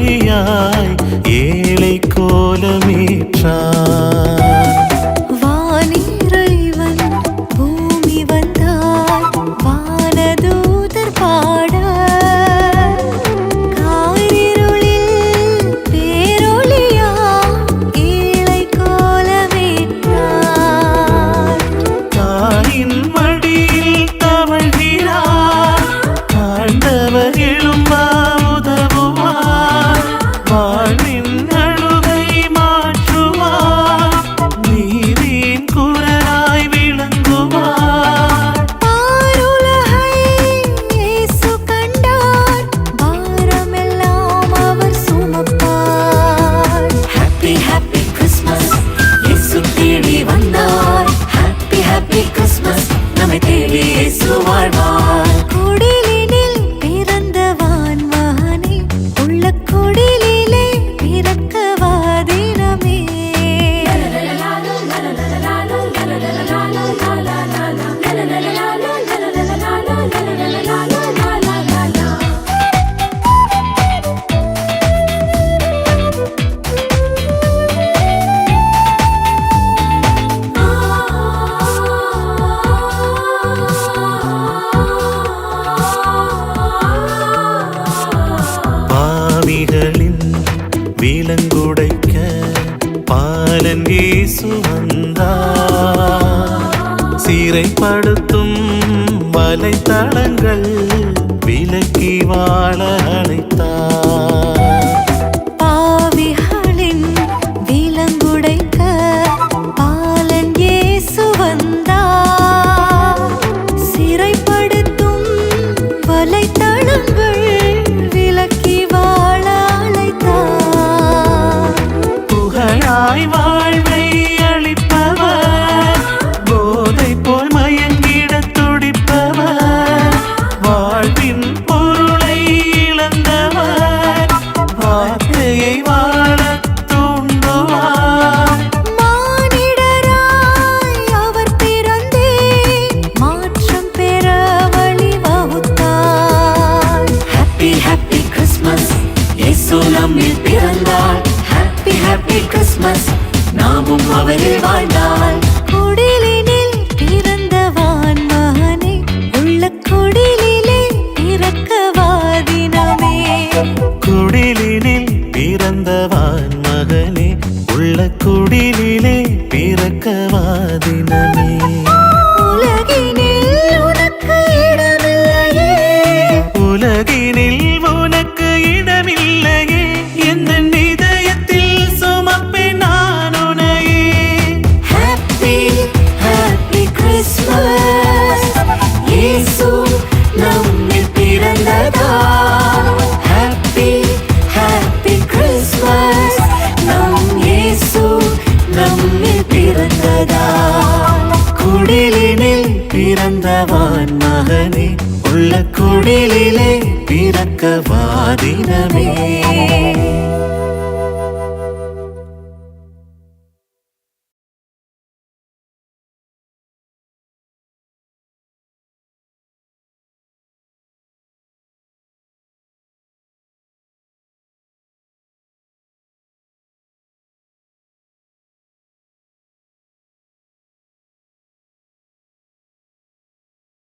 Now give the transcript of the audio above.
ஒளியாய் ஏழை கோலமேற்றார். வானிறைவன் பூமி வந்தார் வானதூதர் பாட, காரிருளில் பேரொளியாய் ஏழை கோலமேற்றார். தாயின் மடியில் தவழ்கிறார், ஆண்டவர் எழும்பா உதவுவார். வாழ்வின் அழுகை மாற்றுவார், நீதியின் குரலாய் விளங்குவார். பாருலகை இயேசு கண்டார், பாரமெல்லாம் அவர் சுமப்பார். ஹாப்பி ஹாப்பி கிறிஸ்மஸ், இயேசு தேடி வந்தார். ஹாப்பி ஹாப்பி கிறிஸ்மஸ், நம்மை தேடி இயேசு வாழ்வார். குடிலினில் பிறந்த வான்மகனே, உள்ள குடிலிலே பிறக்கவா தினமே. பாவிகளின் விலங்குடைக்க பாலன் இயேசு வந்தார். சிறைப்படுத்தும் வலைத்தளங்கள் விலக்கி வாழ அழைத்தார். பாவிகளின் விலங்குடைக்க பாலன் இயேசு வந்தார். சிறைப்படுத்தும் வலைத்தளங்கள் விலக்கி வாழ அழைத்தார். புகழாய் வாழ்வை அளிப்பவர், போதை போல் மயங்கிட துடிப்பவர். வாழ்வின் பொருளை இழந்தவர், வார்த்தையை வாழத் தூண்டுவார். மானிடராய் அவர் பிறந்தே மாற்றம் பெற வழி வகுத்தார். ஹாப்பி ஹாப்பி கிறிஸ்மஸ், இயேசு நம்மில் பிறந்தார். ஹாப்பி ஹாப்பி கிறிஸ்மஸ், நாமும் அவரில் வாழ்ந்தால். குடிலினில் பிறந்த வான்மகனே, உள்ள குடிலிலே பிறக்கவா தினமே. குடிலினில் பிறந்தவான் மகனே, உள்ள குடிலிலே பிறக்கவா தினமே. உலகினில் உனக்கு இடமில்லையே, உலகினில் உனக்கு இடமில்லையே, எந்த இதயத்தில் சுமப்பேன் நான் உன்னையே. ஹாப்பி ஹாப்பி கிறிஸ்மஸ், இயேசு நம்மில் பிறந்ததால். ஹாப்பி ஹாப்பி கிறிஸ்மஸ், நம் இயேசு நம்மில் பிறந்ததால். குடிலினில் பிறந்தவான் மகனே, உள்ள குடிலிலே பிறக்கவா தினமே.